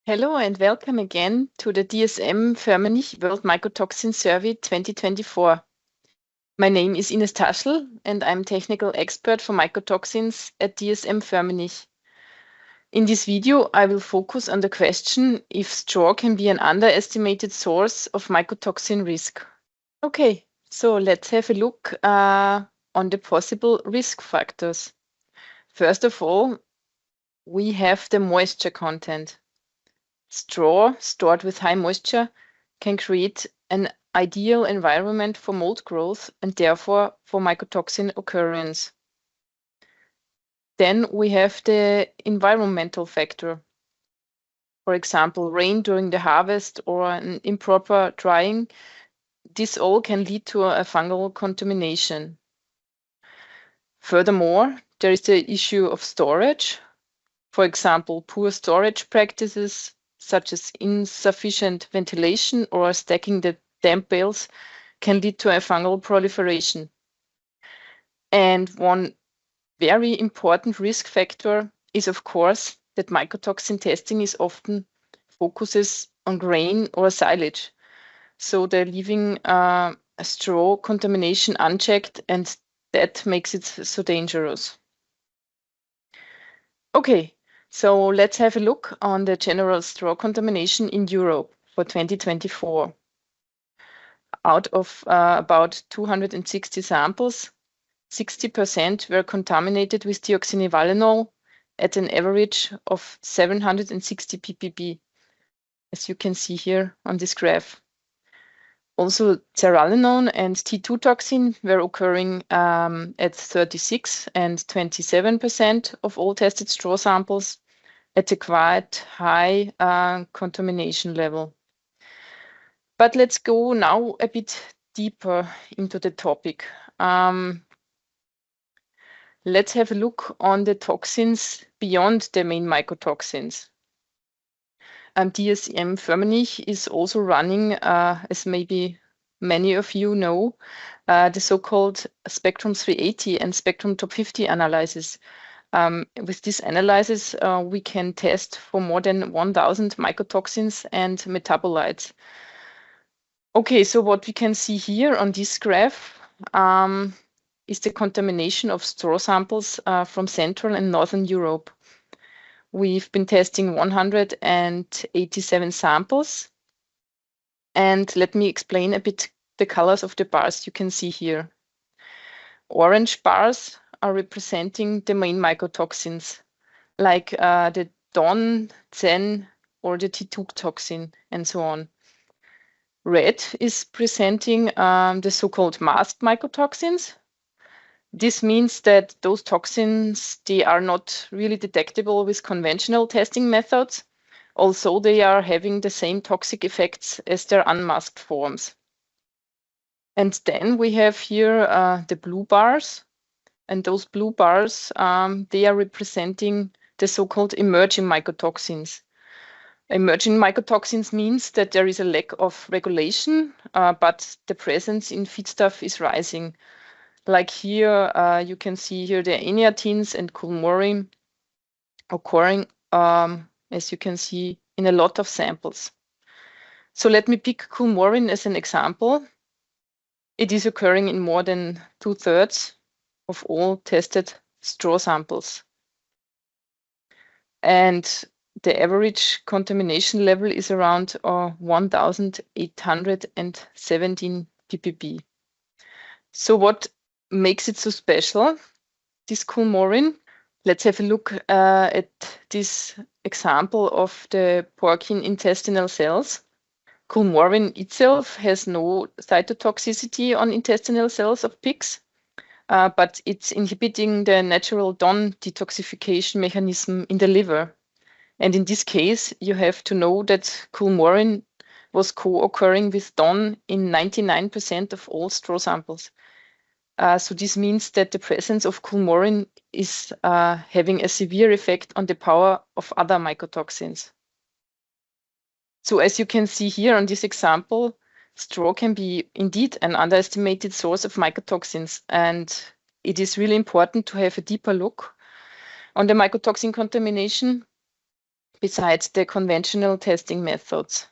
Hello and welcome again to the dsm-firmenich World Mycotoxin Survey 2024. My name is Ines Taschel and I'm technical expert for mycotoxins at dsm-firmenich. In this video, I will focus on the question if straw can be an underestimated source of mycotoxin risk. Okay, so let's have a look on the possible risk factors. First of all, we have the moisture content. Straw stored with high moisture can create an ideal environment for mold growth and therefore for mycotoxin occurrence. Then we have the environmental factor. For example, rain during the harvest or an improper drying. This all can lead to a fungal contamination. Furthermore, there is the issue of storage. For example, poor storage practices such as insufficient ventilation or stacking the damp bales can lead to a fungal proliferation. And one very important risk factor is, of course, that mycotoxin testing is often focuses on grain or silage. So they're leaving a straw contamination unchecked, and that makes it so dangerous. Okay, so let's have a look on the general straw contamination in Europe for 2024. Out of about 260 samples, 60% were contaminated with deoxynivalenol at an average of 760 ppb, as you can see here on this graph. Also, zearalenone and T2 toxin were occurring at 36 and 27% of all tested straw samples at a quite high contamination level. But let's go now a bit deeper into the topic. Let's have a look on the toxins beyond the main mycotoxins. dsm-firmenich is also running, as maybe many of you know, the so-called Spectrum 380 and Spectrum Top 50 analysis. With this analysis, we can test for more than 1,000 mycotoxins and metabolites. Okay, so what we can see here on this graph is the contamination of straw samples from Central and Northern Europe. We've been testing 187 samples. And let me explain a bit the colors of the bars you can see here. Orange bars are representing the main mycotoxins, like the DON, ZEN, or the T2 toxin, and so on. Red is presenting the so-called masked mycotoxins. This means that those toxins, they are not really detectable with conventional testing methods, although they are having the same toxic effects as their unmasked forms. And then we have here the blue bars, and those blue bars, they are representing the so-called emerging mycotoxins. Emerging mycotoxins means that there is a lack of regulation, but the presence in feedstuff is rising. Like here, you can see here the eniatins and culmorin occurring, as you can see, in a lot of samples. So let me pick culmorin as an example. It is occurring in more than 2/3 of all tested straw samples. And the average contamination level is around 1,817 ppb. So what makes it so special, this culmorin? Let's have a look at this example of the porcine intestinal cells. Culmorin itself has no cytotoxicity on intestinal cells of pigs, but it's inhibiting the natural DON detoxification mechanism in the liver. And in this case, you have to know that culmorin was co-occurring with DON in 99% of all straw samples. So this means that the presence of culmorin is having a severe effect on the power of other mycotoxins. So as you can see here on this example, straw can be indeed an underestimated source of mycotoxins, and it is really important to have a deeper look on the mycotoxin contamination. besides the conventional testing methods.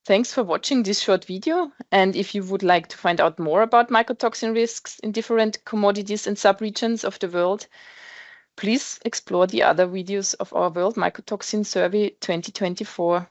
Thanks for watching this short video, and if you would like to find out more about mycotoxin risks in different commodities and subregions of the world, please explore the other videos of our World Mycotoxin Survey 2024.